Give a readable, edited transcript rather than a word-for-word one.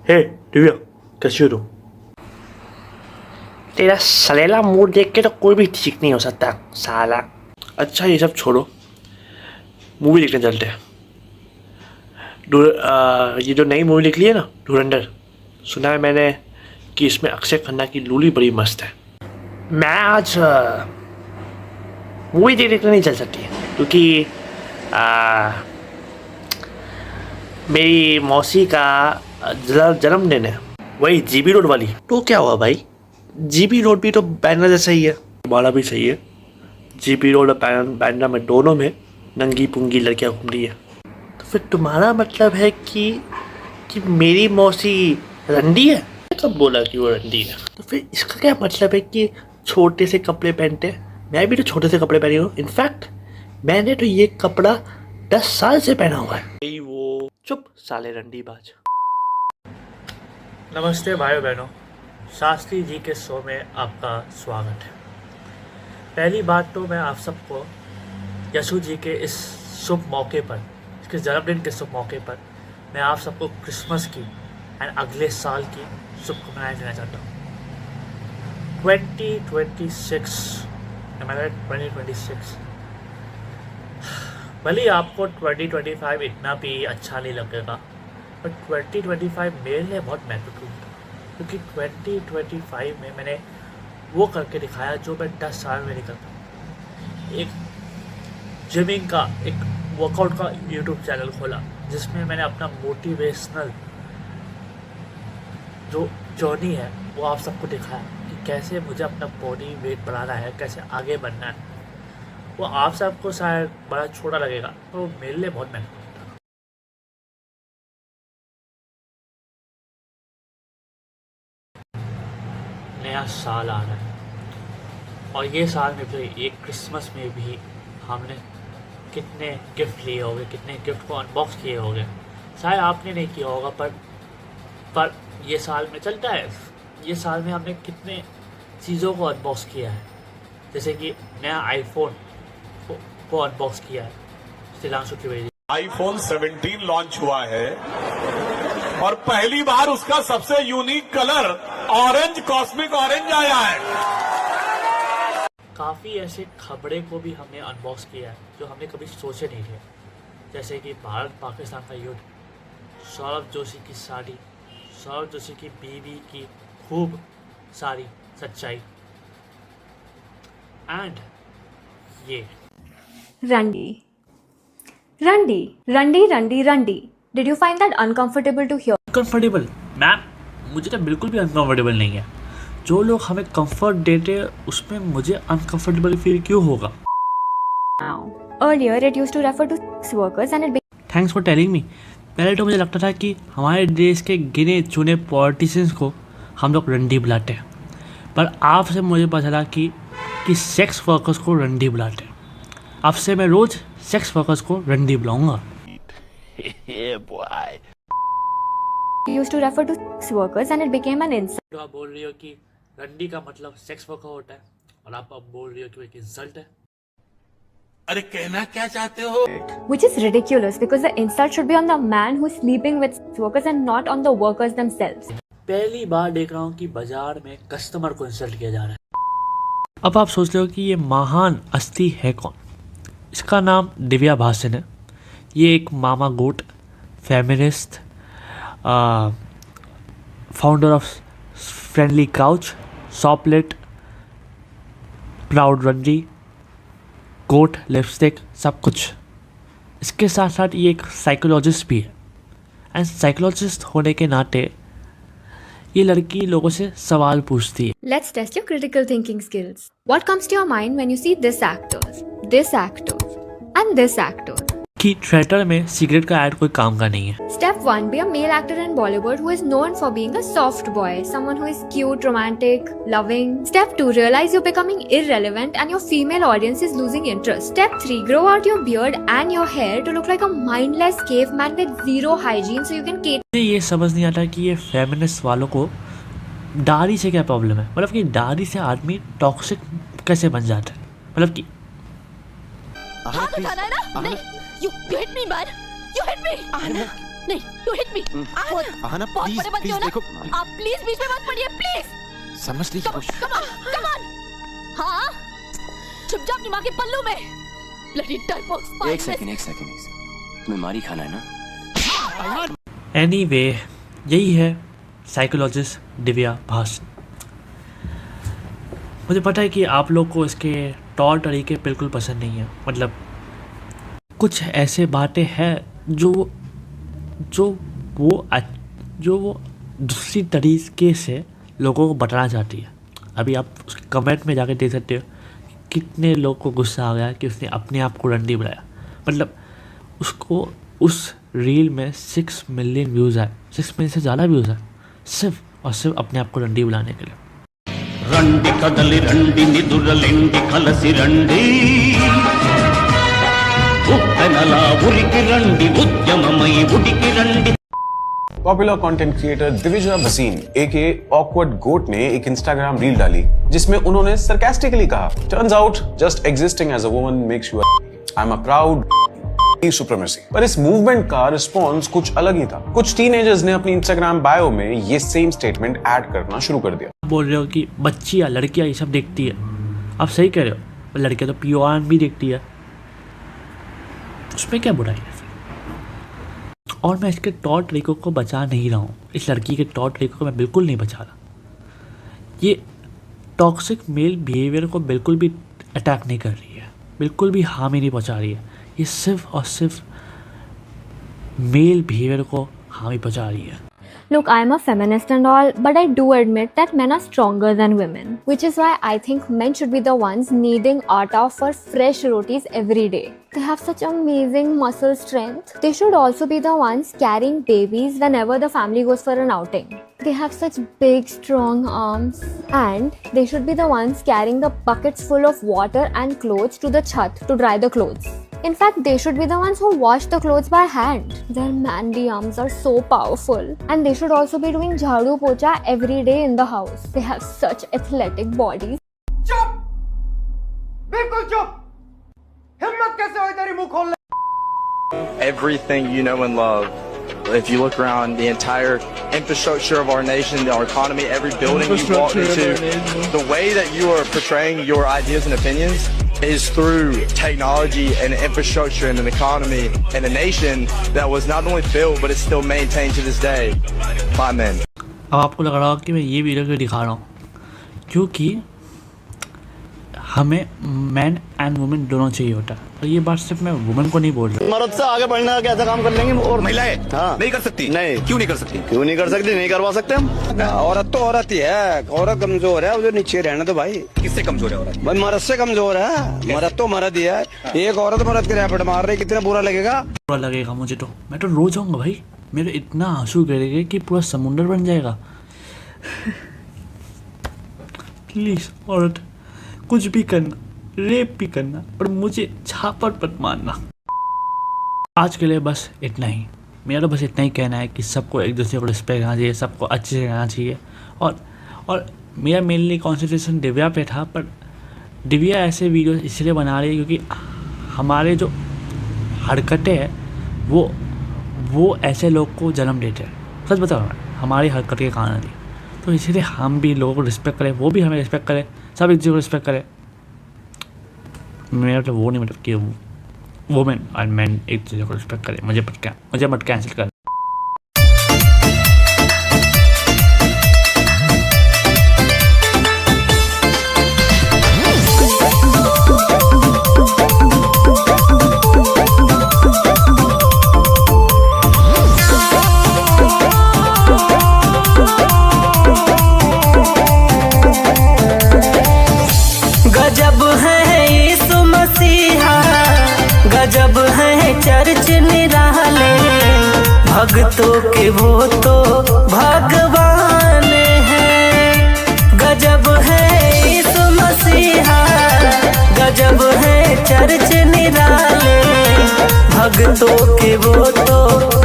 हे दिव्या, कैसी हो तुम? तेरा सलेला मूड देख के तो कोई भी ठीक नहीं हो सकता साला। अच्छा ये सब छोड़ो, मूवी देखने चलते हैं। ये जो नई मूवी निकली है ना, धुरंधर, सुना है मैंने कि इसमें अक्षय खन्ना की लूली बड़ी मस्त है। मैं आज मूवी देखने नहीं चल सकती क्योंकि मेरी मौसी का जन्मदिन है, वही जीबी रोड वाली। तो क्या हुआ भाई, जीबी रोड भी तो बैंड्रा जैसा ही है, तुम्हारा भी सही है। जीबी रोड और बैंड्रा में दोनों में नंगी पुंगी लड़कियां घूम रही है। तो फिर तुम्हारा मतलब है कि मेरी मौसी रंडी है? कब बोला कि वो रंडी है? तो फिर इसका क्या मतलब है कि छोटे से कपड़े पहनते हैं? मैं भी तो छोटे से कपड़े पहनी हूँ। इनफैक्ट मैंने तो ये कपड़ा 10 साल से पहना हुआ है। वो चुप साले रंडी बाज। नमस्ते भाइयों बहनों, शास्त्री जी के शो में आपका स्वागत है। पहली बात तो मैं आप सबको यशु जी के इस शुभ मौके पर, इसके जन्मदिन के शुभ मौके पर मैं आप सबको क्रिसमस की एंड अगले साल की शुभकामनाएं देना चाहता हूँ। 2026 भले ही आपको 2025 इतना भी अच्छा नहीं लगेगा, पर 2025 मेरे लिए बहुत महत्वपूर्ण था क्योंकि 2025 में मैंने वो करके दिखाया जो मैं 10 साल में नहीं कर पाया। एक जिमिंग का, एक वर्कआउट का यूट्यूब चैनल खोला जिसमें मैंने अपना मोटिवेशनल जो जर्नी है वो आप सबको दिखाया कि कैसे मुझे अपना बॉडी वेट बढ़ाना है, कैसे आगे बढ़ना है। वो आप सबको शायद बड़ा छोटा लगेगा, तो मेरे लिए बहुत महत्वपूर्ण था। नया साल आ रहा है और ये साल में भी, एक क्रिसमस में भी हमने कितने गिफ्ट लिए होंगे, कितने गिफ्ट को अनबॉक्स किए होंगे। शायद आपने नहीं किया होगा, पर ये साल में चलता है। ये साल में हमने कितने चीज़ों को अनबॉक्स किया है, जैसे कि नया आईफोन को अनबॉक्स किया है श्रीलांशु त्रिवेदी। आईफोन 17 लॉन्च हुआ है और पहली बार उसका सबसे unique colour orange, cosmic orange आया है। काफ़ी ऐसे खबरें को भी हमने अनबॉक्स किया है जो हमने कभी सोचे नहीं थे, जैसे कि भारत पाकिस्तान का युद्ध, सौरभ जोशी की साड़ी, सौरभ जोशी की बीवी की खूब सारी सच्चाई, एंड ये Rundy. Did you find that uncomfortable to hear? Comfortable? Ma'am, मुझे तो बिल्कुल भी अनकंफर्टेबल नहीं है। जो लोग हमें कंफर्ट देते हैं उसमें मुझे अनकंफर्टेबल फील क्यों होगा? Now, earlier it used to refer to sex workers and it thanks for telling me. पहले तो मुझे लगता था कि हमारे देश के गिने चुने पॉलिटिशियंस को हम लोग रंडी बुलाते हैं, पर आपसे मुझे पता चला कि सेक्स वर्कर्स को रंडी बुलाते हैं। अब से मैं रोज़ सेक्स वर्कर्स को रंडी बुलाऊंगा। used to refer to sex workers and it became an insult. तो आप बोल रही हो कि रंडी का मतलब सेक्स वर्कर होता है और आप अब बोल रही हो कि वो एक इंसल्ट है। अरे कहना क्या चाहते हो? Which is ridiculous because the insult should be on the man who is sleeping with sex workers and not on the workers themselves. पहली बार देख रहा हूँ कि बाजार में कस्टमर को इंसल्ट किया जा रहा है। अब आप सोच रहे हो कि ये महान हस्ती है कौन? इसका नाम दिव्या भासन है। ये एक मामा गोट, feminist, founder of friendly couch, सॉपलेट, proud रंडी, कोट, लिपस्टिक, सब कुछ। इसके साथ साथ ये एक साइकोलॉजिस्ट भी है, एंड साइकोलॉजिस्ट होने के नाते ये लड़की लोगों से सवाल पूछती है। Let's test your critical thinking skills. What comes to your mind when you see this actor, and this actor? कि थिएटर में सिगरेट का ऐड कोई काम का नहीं है। Step 1. Be a male actor in Bollywood who is known for being a soft boy, someone who is cute, romantic, loving. Step 2. Realize you're becoming irrelevant and your female audience is losing interest. Step 3. Grow out your beard and your hair to look like a mindless caveman with zero hygiene so you can cater. ये समझ नहीं आता कि ये feminist वालों को दाढ़ी से क्या प्रॉब्लम है। मतलब कि दाढ़ी से आदमी टॉक्सिक कैसे बन जाता है? मतलब कि हाथ उठाना है ना? नहीं, you hit me man, you hit me. नहीं, you hit me. आहना बहुत प्लीज बड़े बनते हो प्लीज ना? देखो, आप प्लीज बीच में मत पड़िए, प्लीज. समझ लीजिए कुछ. Come on. हाँ? छुप जा अपनी माँ के पल्लू में. Bloody डरपोक. एक सेकंड. तुम्हें मारी खाना है ना? एनीवे यही है साइकोलॉजिस्ट दिव्या भास. मुझे पता है कि आप लोग को इसके तौर तरीके बिल्कुल पसंद नहीं है. मतलब कुछ ऐसे बातें हैं जो वो दूसरी तरीके से लोगों को बताना चाहती है. अभी आप कमेंट में जाके देख सकते हो कितने लोग को गुस्सा आ गया कि उसने अपने आप को रंडी बनाया. मतलब उसको उस रील में 6 मिलियन व्यूज़ आए. 6 मिलियन से ज़्यादा व्यूज़ आए सिर्फ और सिर्फ अपने आप को रंडी बनाने के लिए. రండి కదలి రండి నిదురలెండి కలసి రండి ఉప్పెనలా ఉరికి రండి ఉద్యమమై ఉడికి రండి. Popular content creator Divija Bhasin aka awkward गोट ने एक इंस्टाग्राम रील डाली जिसमें उन्होंने सरकास्टिकली कहा, turns out just existing as a woman makes you I am a proud supremacy. पर इस मूवमेंट का रिस्पॉन्स कुछ अलग ही था. कुछ टीनेजर्स ने अपनी इंस्टाग्राम बायो में ये सेम स्टेटमेंट ऐड करना शुरू कर दिया. बोल रहे हो कि बच्चियाँ लड़कियाँ ये सब देखती है. आप सही कह रहे हो. लड़कियाँ तो PON भी देखती है, उसमें क्या बुराई है. और मैं इसके तौर तरीकों को बचा नहीं रहा हूँ. इस लड़की के तौर तरीकों को मैं बिल्कुल नहीं बचा रहा. ये टॉक्सिक मेल बिहेवियर को बिल्कुल भी अटैक नहीं कर रही है, बिल्कुल भी हानि नहीं पहुँचा रही है. ये सिर्फ और सिर्फ मेल बिहेवियर को हानि पहुँचा रही है. Look, I'm a feminist and all, but I do admit that men are stronger than women, which is why I think men should be the ones kneading atta for fresh rotis every day. They have such amazing muscle strength. They should also be the ones carrying babies whenever the family goes for an outing. They have such big, strong arms. And they should be the ones carrying the buckets full of water and clothes to the chhat to dry the clothes. In fact, they should be the ones who wash the clothes by hand. Their manly arms are so powerful. And they should also be doing jhadu pocha every day in the house. They have such athletic bodies. चुप, बिल्कुल चुप. हिम्मत कैसे हुई तेरी मुंह खोलने? Everything you know and love. If you look around the entire infrastructure of our nation, our economy, every building you walk into, the way that you are portraying your ideas and opinions is through technology and infrastructure and an economy and a nation that was not only built but is still maintained to this day by men. अब आपको लग रहा होगा कि मैं ये video क्यों दिखा रहा हूँ, क्योंकि हमें मैन एंड वुमेन दोनों चाहिए होता है. और ये बात सिर्फ मैं वुमेन को नहीं बोल रहा. मर्द से आगे बढ़ने का कैसा काम कर लेंगे और महिलाएं नहीं कर सकती. नहीं क्यों नहीं कर सकती? नहीं करवा सकते हम. औरत तो औरत ही है. औरत कमजोर है, वो जो नीचे रहने दो भाई. किससे कमजोर है औरत? भाई मर्द से कमजोर है. मर्द तो मर्द ही है. एक औरत मर्द के रैपट मार रही, कितना बुरा लगेगा. बुरा लगेगा मुझे तो. मैं तो रो जाऊंगा भाई. मेरे इतना आंसू गिरेंगे कि पूरा समुंदर बन जाएगा. प्लीज औरत, कुछ भी करना, रेप भी करना, पर मुझे छापर मत मारना. आज के लिए बस इतना ही. मेरा तो बस इतना ही कहना है कि सबको एक दूसरे को रिस्पेक्ट करना चाहिए, सबको अच्छे से रहना चाहिए. और मेरा मेनली कॉन्सेंट्रेशन दिव्या पे था, पर दिव्या ऐसे वीडियो इसलिए बना रही है क्योंकि हमारे जो हरकतें हैं वो ऐसे लोग को जन्म देते हैं. सच बताओ मैं, हमारी हरकत के कारण थी. तो इसीलिए हम भी लोगों को रिस्पेक्ट करें, वो भी हमें रिस्पेक्ट करें, सब एक दूसरे को रिस्पेक्ट करें. मेरा मतलब वो नहीं, मतलब कि वुमेन और मैन एक दूसरे को रिस्पेक्ट करें. मुझे मत कैंसिल कर. गजब है यीशु मसीहा, गजब है चर्च निराले, भक्तों के वो तो भगवान है. गजब है यीशु मसीहा, गजब है चर्च निराले, भक्तों के वो तो